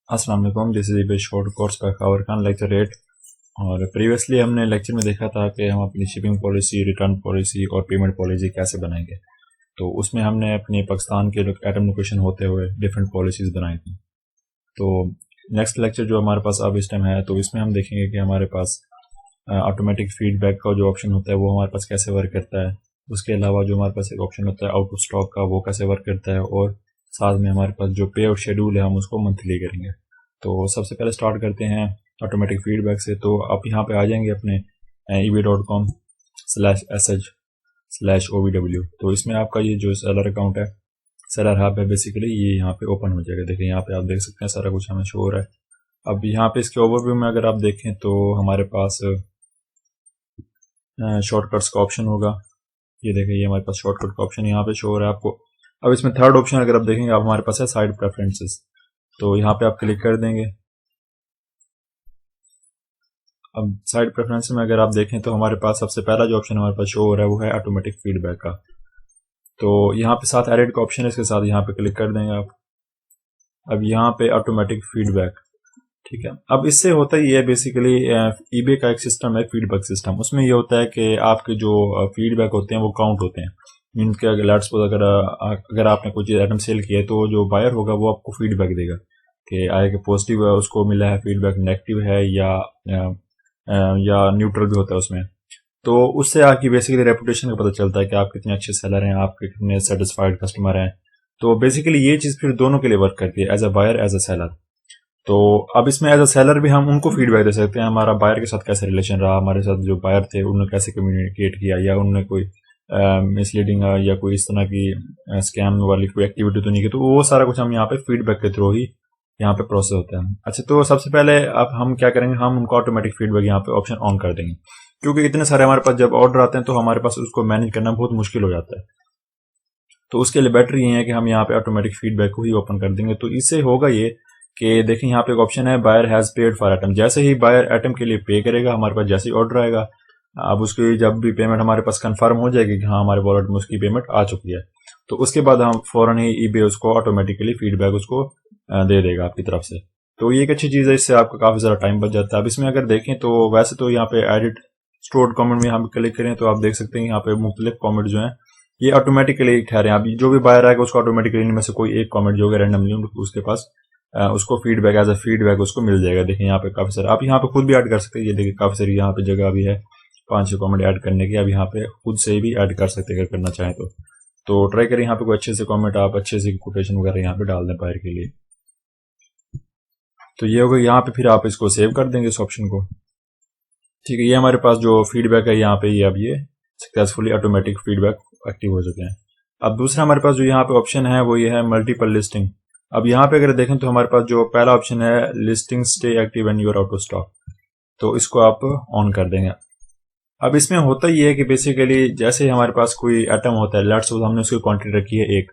अस्सलाम वालेकुम, this is a short course by Khabar Khan lecture 8। और प्रीवियसली हमने लेक्चर में देखा था कि हम अपनी शिपिंग पॉलिसी, रिटर्न पॉलिसी और पेमेंट पॉलिसी कैसे बनाएंगे। तो उसमें हमने अपने पाकिस्तान के एटम लोकेशन होते हुए डिफरेंट पॉलिसीज बनाई थी। तो नेक्स्ट लेक्चर जो हमारे पास अब इस टाइम है, तो इसमें हम देखेंगे कि हमारे पास ऑटोमेटिक फीडबैक का जो ऑप्शन होता है वो हमारे पास कैसे वर्क करता है। उसके अलावा जो हमारे पास एक ऑप्शन होता है आउट ऑफ स्टॉक का, वो कैसे वर्क करता है। और साथ में हमारे पास जो पे आउट शेड्यूल है हम उसको मंथली करेंगे। तो सबसे पहले स्टार्ट करते हैं ऑटोमेटिक फीडबैक से। तो आप यहाँ पे आ जाएंगे अपने eb.com/sh/ovw। तो इसमें आपका ये जो सेलर अकाउंट है, सेलर हब है, बेसिकली ये यहाँ पे ओपन हो जाएगा। देखिए यहाँ पे आप देख सकते हैं सारा कुछ हमें शो हो रहा है। अब यहाँ पे इसके ओवरव्यू में अगर आप देखें तो हमारे पास शॉर्टकट्स का ऑप्शन होगा। ये देखिए ये हमारे पास शॉर्टकट का ऑप्शन यहाँ पे शो हो रहा है आपको। अब इसमें थर्ड ऑप्शन अगर आप देखेंगे, आप हमारे पास है साइड प्रेफरेंसेस। तो यहाँ पे आप क्लिक कर देंगे। अब साइड प्रेफरेंस में अगर आप देखें तो हमारे पास सबसे पहला जो ऑप्शन हमारे पास शो हो रहा है वो है ऑटोमेटिक फीडबैक का। तो यहाँ पे साथ एडिट का ऑप्शन है, इसके साथ यहाँ पे क्लिक कर देंगे आप। अब यहाँ पे ऑटोमेटिक फीडबैक, ठीक है। अब इससे होता ही है बेसिकली, ईबे का एक सिस्टम है फीडबैक सिस्टम। उसमें ये होता है कि आपके जो फीडबैक होते हैं वो काउंट होते हैं। मीन्स के अगर लेट्स सपोज अगर आपने कुछ आइटम सेल किया है तो जो बायर होगा वो आपको फीडबैक देगा कि आया कि पॉजिटिव है, उसको मिला है फीडबैक, नेगेटिव है या न्यूट्रल भी होता है उसमें। तो उससे आपकी बेसिकली रेपुटेशन का पता चलता है कि आप कितने अच्छे सेलर हैं, आपके कितने सेटिस्फाइड कस्टमर हैं। तो बेसिकली ये चीज़ फिर दोनों के लिए वर्क करती है, as a buyer as a seller. तो अब इसमें एज अ सेलर भी हम उनको फीडबैक दे सकते हैं, हमारा बायर के साथ कैसे रिलेशन रहा, हमारे साथ जो बायर थे उन्होंने कैसे कम्युनिकेट किया, या उन्होंने कोई मिसलीडिंग या कोई इस तरह की स्कैम वाली कोई एक्टिविटी तो नहीं की। तो वो सारा कुछ हम यहाँ पे फीडबैक के थ्रू ही यहाँ पे प्रोसेस होता है। अच्छा, तो सबसे पहले अब हम क्या करेंगे, हम उनको ऑटोमेटिक फीडबैक यहाँ पे ऑप्शन ऑन कर देंगे, क्योंकि इतने सारे हमारे पास जब ऑर्डर आते हैं तो हमारे पास उसको मैनेज करना बहुत मुश्किल हो जाता है। तो उसके लिए बेटर ये है कि हम यहाँ पे ऑटोमेटिक फीडबैक को ही ओपन कर देंगे। तो इससे होगा ये कि देखिए यहाँ पे एक ऑप्शन है buyer has paid for item. जैसे ही बायर आइटम के लिए पे करेगा, हमारे पास जैसे ही ऑर्डर आएगा, अब उसकी जब भी पेमेंट हमारे पास कंफर्म हो जाएगी कि हाँ हमारे वॉलेट में उसकी पेमेंट आ चुकी है, तो उसके बाद हम फौरन ही ईबे उसको ऑटोमेटिकली फीडबैक उसको दे देगा आपकी तरफ से। तो ये एक अच्छी चीज़ है, इससे आपका काफ़ी ज़्यादा टाइम बच जाता है। अब इसमें अगर देखें तो वैसे तो यहाँ पे एडिट स्टोर्ड कमेंट में हम क्लिक करें तो आप देख सकते हैं यहाँ पे मुख्तलिफ कमेंट जो हैं ये ऑटोमेटिकली ठहरे हैं। अभी जो भी बायर आएगा उसको ऑटोमेटिकली इनमें से कोई एक कमेंट जो है रैंडमली उसके पास उसको फीडबैक एज अ फीडबैक उसको मिल जाएगा। देखिए यहाँ पे काफी सारे आप यहाँ पे खुद भी ऐड कर सकते हैं। ये देखिए काफी सारी यहाँ पे जगह भी है 5-6 कमेंट ऐड करने की। अब यहाँ पे खुद से भी ऐड कर सकते हैं अगर करना चाहें तो ट्राई करें यहाँ पे कोई अच्छे से कमेंट, आप अच्छे से कोटेशन वगैरह यहाँ पे डाल दें बायर के लिए। तो ये होगा, यहाँ पे फिर आप इसको सेव कर देंगे इस ऑप्शन को। ठीक है, ये हमारे पास जो फीडबैक है यहाँ पे ये अब ये सक्सेसफुली ऑटोमेटिक फीडबैक एक्टिव हो चुके हैं। अब दूसरा हमारे पास जो यहाँ पे ऑप्शन है वो ये है मल्टीपल लिस्टिंग। अब यहाँ पे अगर देखें तो हमारे पास जो पहला ऑप्शन है listing stay active and you're out of stock, तो इसको आप ऑन कर देंगे। अब इसमें होता ही है कि बेसिकली जैसे ही हमारे पास कोई आइटम होता है, लेट्स सपोज हमने उसकी क्वांटिटी रखी है एक,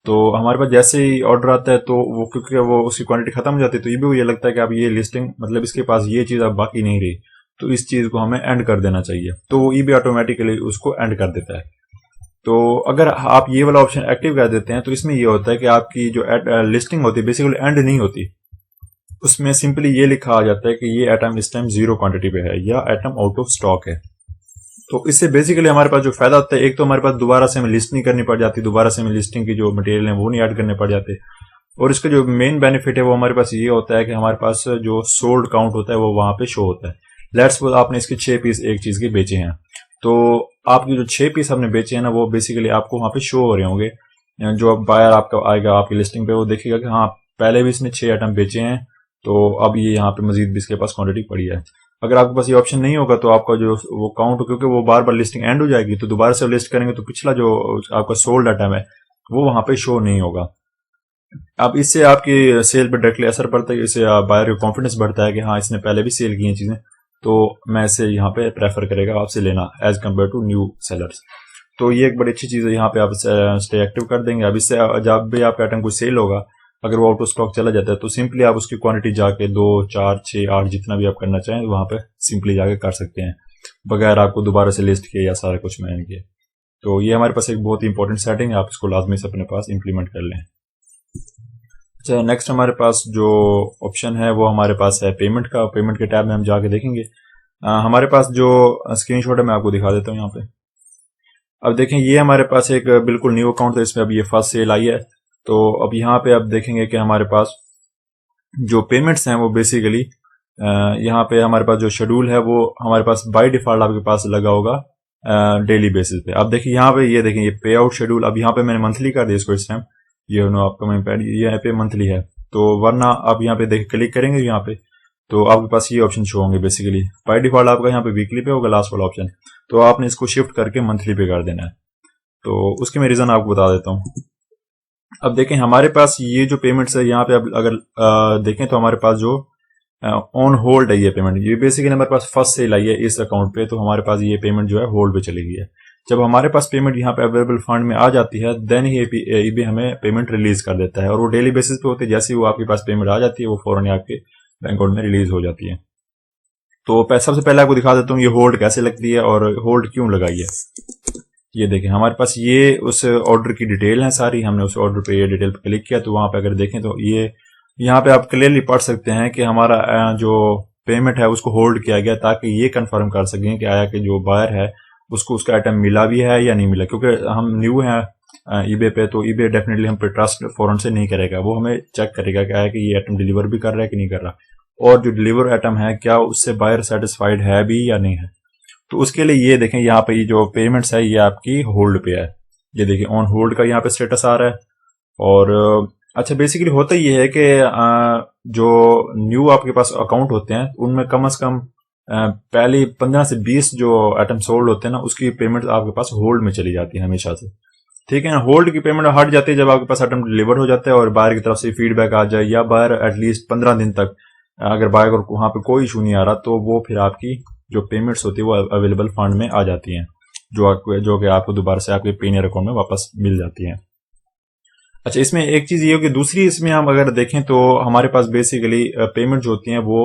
तो हमारे पास जैसे ही ऑर्डर आता है तो वो क्योंकि वो उसकी क्वांटिटी खत्म हो जाती है तो ये भी ये लगता है कि अब ये लिस्टिंग मतलब इसके पास ये चीज़ अब बाकी नहीं रही, तो इस चीज़ को हमें एंड कर देना चाहिए। तो ये भी ऑटोमेटिकली उसको एंड कर देता है। तो अगर आप ये वाला ऑप्शन एक्टिव कर देते हैं तो इसमें ये होता है कि आपकी जो लिस्टिंग होती है बेसिकली एंड नहीं होती, उसमें सिंपली ये लिखा आ जाता है कि ये आइटम इस टाइम 0 क्वांटिटी पे है या आइटम आउट ऑफ स्टॉक है। तो इससे बेसिकली हमारे पास जो फायदा होता है, एक तो हमारे पास दोबारा से हमें लिस्ट नहीं करनी पड़ जाती, दोबारा से हमें लिस्टिंग की जो मटेरियल है वो नहीं ऐड करने पड़ जाते। और इसका जो मेन बेनिफिट है वो हमारे पास ये होता है कि हमारे पास जो सोल्ड काउंट होता है वो वहां पे शो होता है। लेट्स सपोज आपने इसके 6 पीस एक चीज के बेचे हैं, तो आपके जो 6 पीस आपने बेचे हैं ना वो बेसिकली आपको वहां पे शो हो रहे होंगे। जो बायर आपका आएगा आपकी लिस्टिंग पे वो देखेगा कि हाँ पहले भी इसने 6 आइटम बेचे हैं, तो अब ये यहाँ पे मजीद भी इसके पास क्वांटिटी पड़ी है। अगर आपके पास ये ऑप्शन नहीं होगा तो आपका जो वो काउंट, क्योंकि वो बार बार लिस्टिंग एंड हो जाएगी, तो दोबारा से लिस्ट करेंगे तो पिछला जो आपका सोल्ड आइटम है वो वहां पे शो नहीं होगा। अब इससे आपकी सेल पर डायरेक्टली असर पड़ता है, इससे बायर का कॉन्फिडेंस बढ़ता है कि हाँ इसने पहले भी सेल की हैं चीजें, तो मैं इसे यहाँ पे प्रेफर करेगा आपसे लेना as compare to new sellers. तो ये एक बड़ी अच्छी चीज है, यहाँ पे आप स्टे एक्टिव कर देंगे। अब इससे जब भी आपका आइटम कोई सेल होगा, अगर वो आउट ऑफ स्टॉक चला जाता है तो सिंपली आप उसकी क्वांटिटी जाके 2, 4, 6, 8 जितना भी आप करना चाहें वहां पे सिंपली जाके कर सकते हैं, बगैर आपको दोबारा से लिस्ट किए या सारा कुछ मैनेज किए। तो ये हमारे पास एक बहुत ही इंपॉर्टेंट सेटिंग है, आप इसको लाजमी से अपने पास इंप्लीमेंट कर लें। अच्छा, नेक्स्ट हमारे पास जो ऑप्शन है वो हमारे पास है पेमेंट का। पेमेंट के टैब में हम जाके देखेंगे। हमारे पास जो स्क्रीनशॉट है मैं आपको दिखा देता हूँ यहाँ पे। अब देखें, ये हमारे पास एक बिल्कुल न्यू अकाउंट है, इसमें अब ये फर्स्ट सेल आई है। तो अब यहाँ पे आप देखेंगे कि हमारे पास जो पेमेंट्स हैं वो बेसिकली यहाँ पे हमारे पास जो शेड्यूल है वो हमारे पास बाय डिफॉल्ट आपके पास लगा होगा डेली बेसिस पे। अब देखिए यहाँ पे, ये देखें ये पे आउट शेड्यूल, अब यहाँ पे मैंने मंथली कर दिया इसको इस टाइम, ये नो आपका मैं यहाँ पे मंथली है। तो वरना आप यहाँ पे देख क्लिक करेंगे यहाँ पे तो आपके पास ये ऑप्शन शो होंगे। बेसिकली बाय डिफॉल्ट आपका यहाँ पे वीकली पे होगा लास्ट वाला ऑप्शन, तो आपने इसको शिफ्ट करके मंथली पे कर देना है। तो उसके मैं रीजन आपको बता देता हूँ। अब देखें हमारे पास ये जो पेमेंट्स है यहाँ पे, अब अगर देखें तो हमारे पास जो ऑन होल्ड है ये पेमेंट, ये बेसिकली हमारे पास फर्स्ट सेल आई है इस अकाउंट पे, तो हमारे पास ये पेमेंट जो है होल्ड पे चली गई है। जब हमारे पास पेमेंट यहाँ पे अवेलेबल फंड में आ जाती है देन ही ईबे हमें पेमेंट रिलीज कर देता है, और वो डेली बेसिस पे होती है। जैसे ही वो आपके पास पेमेंट आ जाती है वो फौरन आपके बैंक अकाउंट में रिलीज हो जाती है। तो सबसे पहले आपको दिखा देता हूँ ये होल्ड कैसे लगती है और होल्ड क्यों लगाई है। ये देखें हमारे पास ये उस ऑर्डर की डिटेल है सारी, हमने उस ऑर्डर पे ये डिटेल पे क्लिक किया तो वहां पे अगर देखें तो ये यहाँ पे आप क्लियरली पढ़ सकते हैं कि हमारा जो पेमेंट है उसको होल्ड किया गया ताकि ये कंफर्म कर सकें कि आया कि जो बायर है उसको उसका आइटम मिला भी है या नहीं मिला। क्योंकि हम न्यू हैं ईबे पे, तो ईबे डेफिनेटली हम पे ट्रस्ट फौरन से नहीं करेगा, वो हमें चेक करेगा कि आया कि ये आइटम डिलीवर भी कर रहा है कि नहीं कर रहा, और जो डिलीवर आइटम है क्या उससे बायर सेटिस्फाइड है भी या नहीं है। तो उसके लिए ये देखें यहाँ पे ये जो पेमेंट्स है ये आपकी होल्ड पे है। ये देखिए ऑन होल्ड का यहाँ पे स्टेटस आ रहा है। और अच्छा, बेसिकली होता ये है कि जो न्यू आपके पास अकाउंट होते हैं उनमें कम से कम पहले 15 से 20 जो आइटम सोल्ड होते हैं ना उसकी पेमेंट आपके पास होल्ड में चली जाती है हमेशा से। ठीक है ना, होल्ड की पेमेंट हट जाती है जब आपके पास आइटम डिलीवर हो जाता है और बायर की तरफ से फीडबैक आ जाए, या बायर एटलीस्ट 15 दिन तक अगर बायर को वहां पे कोई इशू नहीं आ रहा तो वो फिर आपकी जो पेमेंट्स होती है वो अवेलेबल फंड में आ जाती हैं, जो कि आपको दोबारा से आपके पेनियर अकाउंट में वापस मिल जाती हैं। अच्छा, इसमें एक चीज ये हो कि दूसरी इसमें हम अगर देखें तो हमारे पास बेसिकली पेमेंट जो होती हैं वो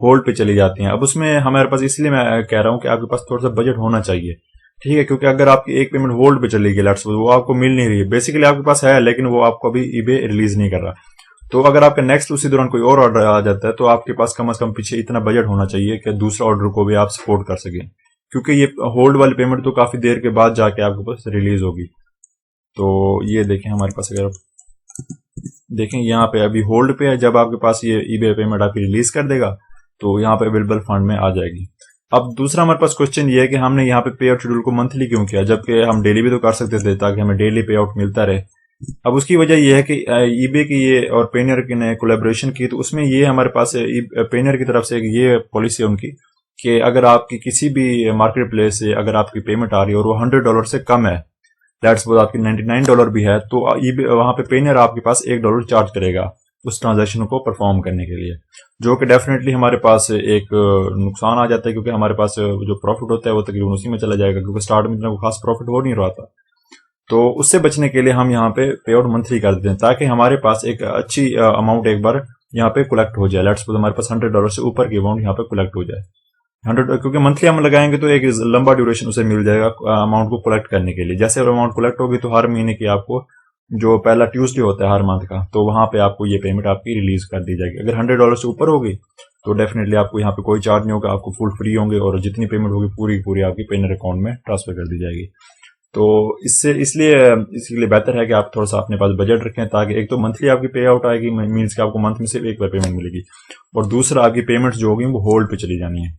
होल्ड पे चली जाती हैं। अब उसमें हमारे पास, इसलिए मैं कह रहा हूं कि आपके पास थोड़ा सा बजट होना चाहिए। ठीक है, क्योंकि अगर आपकी एक पेमेंट होल्ड पे चली गई लेट्स सपोज, वो आपको मिल नहीं रही है, बेसिकली आपके पास है लेकिन वो आपको अभी ईबे रिलीज नहीं कर रहा, तो अगर आपका नेक्स्ट उसी दौरान कोई और ऑर्डर आ जाता है तो आपके पास कम से कम पीछे इतना बजट होना चाहिए कि दूसरा ऑर्डर को भी आप सपोर्ट कर सकें, क्योंकि ये होल्ड वाली पेमेंट तो काफी देर के बाद जाके आपके पास रिलीज होगी। तो ये देखें हमारे पास, अगर देखें यहाँ पे अभी होल्ड पे है, जब आपके पास ये ईबे पेमेंट आपकी रिलीज कर देगा तो यहाँ पे अवेलेबल फंड में आ जाएगी। अब दूसरा हमारे पास क्वेश्चन ये है कि हमने यहाँ पे पे आउट शेड्यूल को मंथली क्यों किया, जबकि हम डेली भी तो कर सकते थे ताकि हमें डेली पे आउट मिलता रहे। अब उसकी वजह यह है कि ईबे की ये और पेनियर की ने कोलैबोरेशन की, तो उसमें ये हमारे पास पेनियर की तरफ से ये पॉलिसी है उनकी कि अगर आपकी किसी भी मार्केट प्लेस से अगर आपकी पेमेंट आ रही है और वो $100 से कम है, लेट्स सपोज आपकी $99 भी है, तो वहां पे पेनियर आपके पास $1 चार्ज करेगा उस ट्रांजैक्शन को परफॉर्म करने के लिए, जो कि डेफिनेटली हमारे पास एक नुकसान आ जाता है, क्योंकि हमारे पास जो प्रॉफिट होता है वो तकरीबन उसी में चला जाएगा, क्योंकि स्टार्ट में इतना खास प्रॉफिट हो नहीं रहा था। तो उससे बचने के लिए हम यहाँ पे पे आउट मंथली कर देते हैं ताकि हमारे पास एक अच्छी अमाउंट एक बार यहाँ पे कलेक्ट हो जाए। लेट्स सपोज हमारे पास $100 से ऊपर की अमाउंट यहाँ पे कलेक्ट हो जाए 100, क्योंकि मंथली हम लगाएंगे तो एक लंबा ड्यूरेशन उसे मिल जाएगा अमाउंट को कलेक्ट करने के लिए। जैसे अमाउंट कलेक्ट होगी तो हर महीने की आपको जो पहला ट्यूसडे होता है हर मंथ का, तो वहां पे आपको ये पेमेंट आपकी रिलीज कर दी जाएगी। अगर $100 से ऊपर होगी तो डेफिनेटली आपको यहाँ पे कोई चार्ज नहीं होगा, आपको फुल फ्री होंगे और जितनी पेमेंट होगी पूरी पूरी आपकी पेनियर अकाउंट में ट्रांसफर कर दी जाएगी। तो इसलिए बेहतर है कि आप थोड़ा सा अपने पास बजट रखें, ताकि एक तो मंथली आपकी पे आउट आएगी, मीन्स कि आपको मंथ में सिर्फ एक बार पेमेंट मिलेगी, और दूसरा आपकी पेमेंट जो होगी वो होल्ड पे चली जानी है,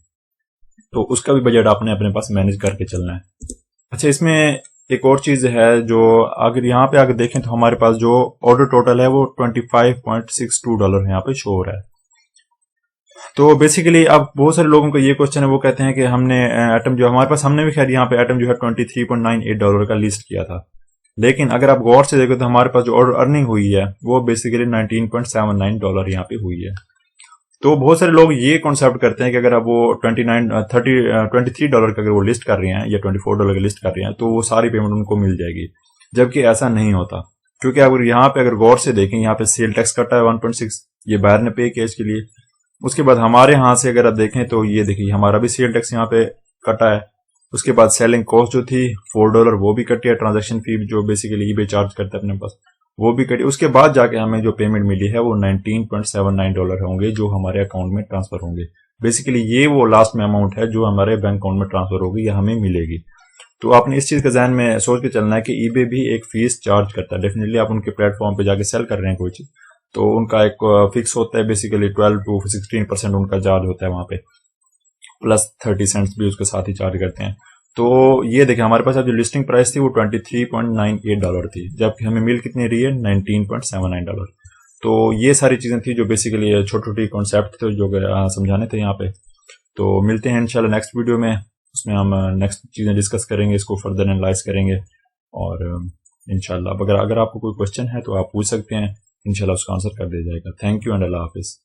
तो उसका भी बजट आपने अपने पास मैनेज करके चलना है। अच्छा, इसमें एक और चीज है जो अगर यहाँ पे आगे देखें तो हमारे पास जो ऑर्डर टोटल है वो $25.62 यहाँ पे शो हो रहा है। तो बेसिकली अब बहुत सारे लोगों का ये क्वेश्चन है, वो कहते हैं कि हमने आइटम जो हमारे पास, हमने भी खैर यहाँ पे आइटम जो है $23.98 का लिस्ट किया था, लेकिन अगर आप गौर से देखो तो हमारे पास जो ऑर्डर अर्निंग हुई है वो बेसिकली $19.79 यहाँ पे हुई है। तो बहुत सारे लोग ये कॉन्सेप्ट करते हैं कि अगर आप वो $23 का अगर वो लिस्ट कर रहे हैं या $24 का लिस्ट कर रहे हैं तो वो सारी पेमेंट उनको मिल जाएगी, जबकि ऐसा नहीं होता। क्योंकि अगर यहाँ पे अगर गौर से देखें, यहाँ पे सेल टैक्स कटा है 1.6, ये बायर ने पे किया इसके लिए। उसके बाद हमारे यहाँ से अगर आप देखें तो ये देखिए हमारा भी सेल टैक्स यहाँ पे कटा है। उसके बाद सेलिंग कॉस्ट जो थी $4 वो भी कटी है, ट्रांजेक्शन फी जो बेसिकली ईबे चार्ज करता है अपने पास, वो भी कटी, उसके बाद जाके हमें जो पेमेंट मिली है वो $19.79 होंगे जो हमारे अकाउंट में ट्रांसफर होंगे। बेसिकली ये वो लास्ट में अमाउंट है जो हमारे बैंक अकाउंट में ट्रांसफर होगी या हमें मिलेगी। तो आपने इस चीज का ध्यान में सोच के चलना है कि ईबे भी एक फीस चार्ज करता है। डेफिनेटली आप उनके प्लेटफॉर्म पे जाके सेल कर रहे हैं कोई चीज, तो उनका एक फिक्स होता है, बेसिकली 12 to 16% उनका चार्ज होता है वहां पे, प्लस 30 सेंट्स भी उसके साथ ही चार्ज करते हैं। तो ये देखें हमारे पास अब जो लिस्टिंग प्राइस थी वो $23.98 थी, जबकि हमें मिल कितनी रही है $19.79। तो ये सारी चीजें थी जो बेसिकली छोटी छोटी कॉन्सेप्ट थे जो समझाने थे यहाँ पे। तो मिलते हैं इंशाल्लाह नेक्स्ट वीडियो में, उसमें हम नेक्स्ट चीजें डिस्कस करेंगे, इसको फर्दर एनालाइज करेंगे। और इंशाल्लाह अगर आपको कोई क्वेश्चन है तो आप पूछ सकते हैं, इंशाल्लाह उसका आंसर कर दिया जाएगा। Thank you and Allah Hafiz.